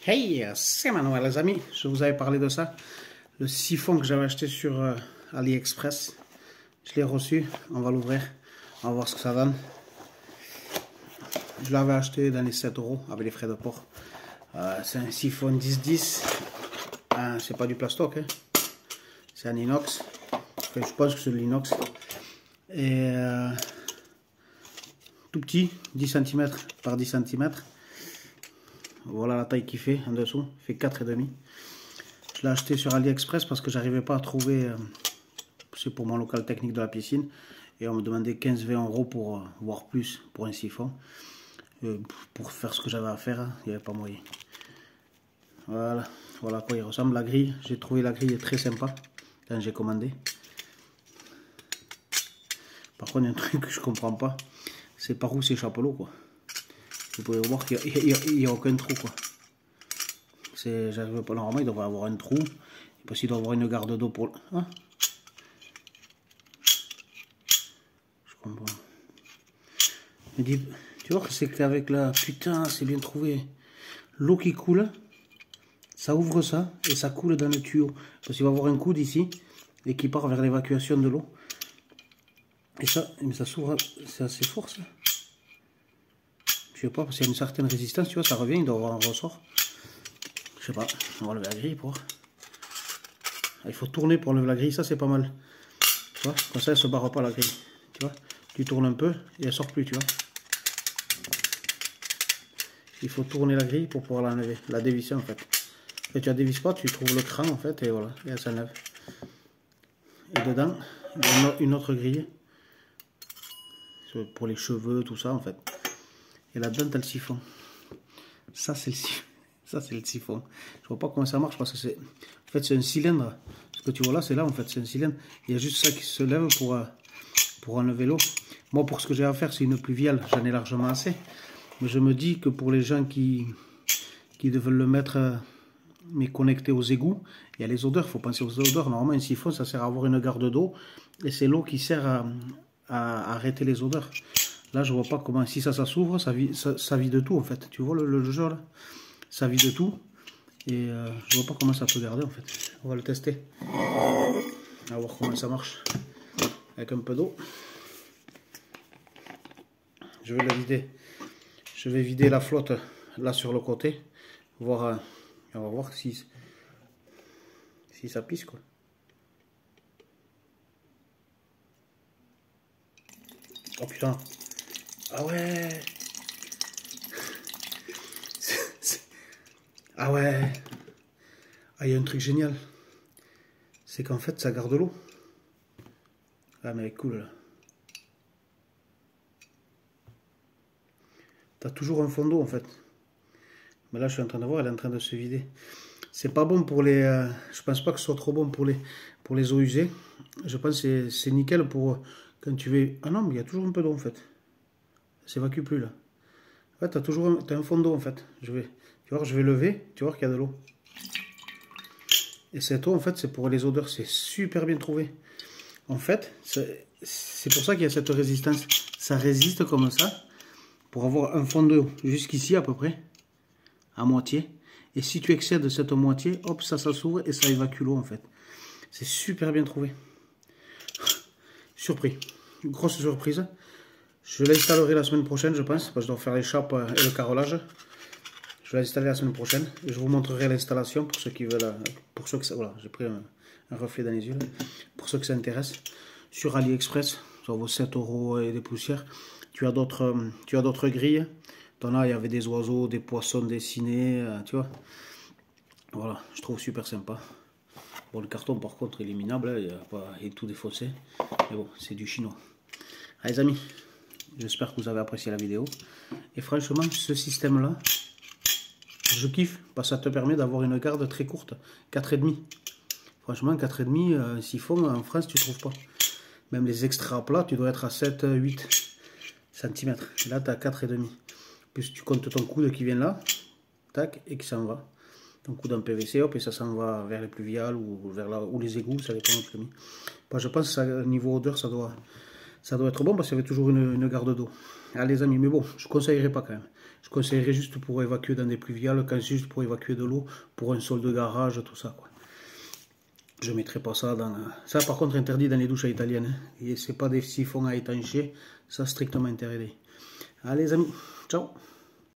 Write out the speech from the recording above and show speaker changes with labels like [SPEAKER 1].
[SPEAKER 1] Hey, c'est Manuel les amis, je vous avais parlé de ça, le siphon que j'avais acheté sur AliExpress, je l'ai reçu, on va l'ouvrir, on va voir ce que ça donne. Je l'avais acheté dans les 7 € avec les frais de port. C'est un siphon 10-10, c'est pas du plastoc, hein. C'est un inox, enfin, je pense que c'est de l'inox, et tout petit, 10 cm par 10 cm. Voilà la taille qu'il fait en dessous, il fait 4,5. Je l'ai acheté sur AliExpress parce que j'arrivais pas à trouver, c'est pour mon local technique de la piscine, et on me demandait 15-20 € pour voir plus pour un siphon. Pour faire ce que j'avais à faire, il n'y avait pas moyen. Voilà, voilà à quoi il ressemble. La grille, j'ai trouvé la grille très sympa quand j'ai commandé. Par contre, il y a un truc que je comprends pas, c'est par où s'échappe l'eau, quoi. Vous pouvez voir qu'il n'y a aucun trou, quoi. J'arrive pas, normalement il devrait avoir un trou, parce qu'il doit avoir une garde d'eau pour... Hein, je comprends. Mais dis, tu vois que c'est qu'avec la... Putain, c'est bien trouvé. L'eau qui coule, ça ouvre ça, et ça coule dans le tuyau. Parce qu'il va y avoir un coude ici, et qui part vers l'évacuation de l'eau. Et ça, mais ça s'ouvre, c'est assez fort, ça. Je sais pas, parce qu'il y a une certaine résistance, tu vois, ça revient, il doit avoir un ressort. Je sais pas, on va lever la grille pour... Il faut tourner pour lever la grille, ça c'est pas mal. Tu vois, comme ça elle se barre pas la grille. Tu vois, tu tournes un peu et elle sort plus, tu vois. Il faut tourner la grille pour pouvoir l'enlever, la dévisser en fait. Et tu la dévisses pas, tu trouves le cran en fait et voilà, et elle s'enlève. Et dedans, il y a une autre grille. Pour les cheveux, tout ça en fait. Et là-dedans, tu as le siphon. Ça, c'est le siphon. Ça, c'est le siphon. Je vois pas comment ça marche parce que c'est... En fait, c'est un cylindre. Ce que tu vois là, c'est là en fait, c'est un cylindre. Il y a juste ça qui se lève pour enlever l'eau. Moi, pour ce que j'ai à faire, c'est une pluviale. J'en ai largement assez. Mais je me dis que pour les gens qui veulent le mettre, mais connecté aux égouts, il y a les odeurs. Il faut penser aux odeurs. Normalement, un siphon, ça sert à avoir une garde d'eau. Et c'est l'eau qui sert à arrêter les odeurs. Là, je vois pas comment. Si ça s'ouvre, ça vide tout en fait. Tu vois le jeu là, ça vide tout. Et je vois pas comment ça peut garder en fait. On va le tester. On va voir comment ça marche. Avec un peu d'eau. Je vais le vider. Je vais vider la flotte là sur le côté. Voir, on va voir si ça pisse quoi. Oh putain. Ah ouais. Ah ouais. Ah, il y a un truc génial. C'est qu'en fait, ça garde l'eau. Ah, mais elle est cool, là. T'as toujours un fond d'eau, en fait. Mais là, je suis en train de voir, elle est en train de se vider. C'est pas bon pour les... je pense pas que ce soit trop bon pour les eaux usées. Je pense que c'est nickel pour quand tu veux... Ah non, mais il y a toujours un peu d'eau, en fait. Ça s'évacue plus, là. Ouais, t'as un fond d'eau, en fait. Tu vois, je vais lever, tu vois qu'il y a de l'eau. Et cette eau, en fait, c'est pour les odeurs. C'est super bien trouvé. En fait, c'est pour ça qu'il y a cette résistance. Ça résiste comme ça, pour avoir un fond d'eau jusqu'ici à peu près, à moitié. Et si tu excèdes cette moitié, hop, ça s'ouvre et ça évacue l'eau, en fait. C'est super bien trouvé. Surpris. Une grosse surprise. Je l'installerai la semaine prochaine, je pense, parce que je dois faire les chapes et le carrelage. Je vais l'installer la semaine prochaine et je vous montrerai l'installation pour ceux qui veulent. Pour ceux que ça, voilà, j'ai pris un reflet dans les yeux. Là. Pour ceux que ça intéresse, sur AliExpress, ça vaut 7 € et des poussières. Tu as d'autres grilles. Dans là, il y avait des oiseaux, des poissons dessinés, tu vois. Voilà, je trouve super sympa. Bon, le carton par contre il est minable, hein, il est tout défaussé. Mais bon, c'est du chinois. Allez les amis, j'espère que vous avez apprécié la vidéo. Et franchement, ce système-là, je kiffe, parce que ça te permet d'avoir une garde très courte, 4,5. Franchement, 4,5, siphon, en France, tu trouves pas. Même les extra plats, tu dois être à 7-8 cm. Là, tu as 4,5. Plus tu comptes ton coude qui vient là, tac, et qui s'en va. Ton coude en PVC, hop, et ça s'en va vers les pluviales ou vers là, ou les égouts, ça dépend où tu l'as mis. Bon, je pense que niveau odeur, ça doit être bon, parce qu'il y avait toujours une garde d'eau. Allez les amis, mais bon, je ne conseillerais pas quand même. Je conseillerais juste pour évacuer dans des pluviales, quand c'est juste pour évacuer de l'eau, pour un sol de garage, tout ça, quoi. Je ne mettrai pas ça dans... Ça, par contre, interdit dans les douches italiennes. Hein. Et c'est pas des siphons à étancher, ça strictement interdit. Allez, les amis, ciao.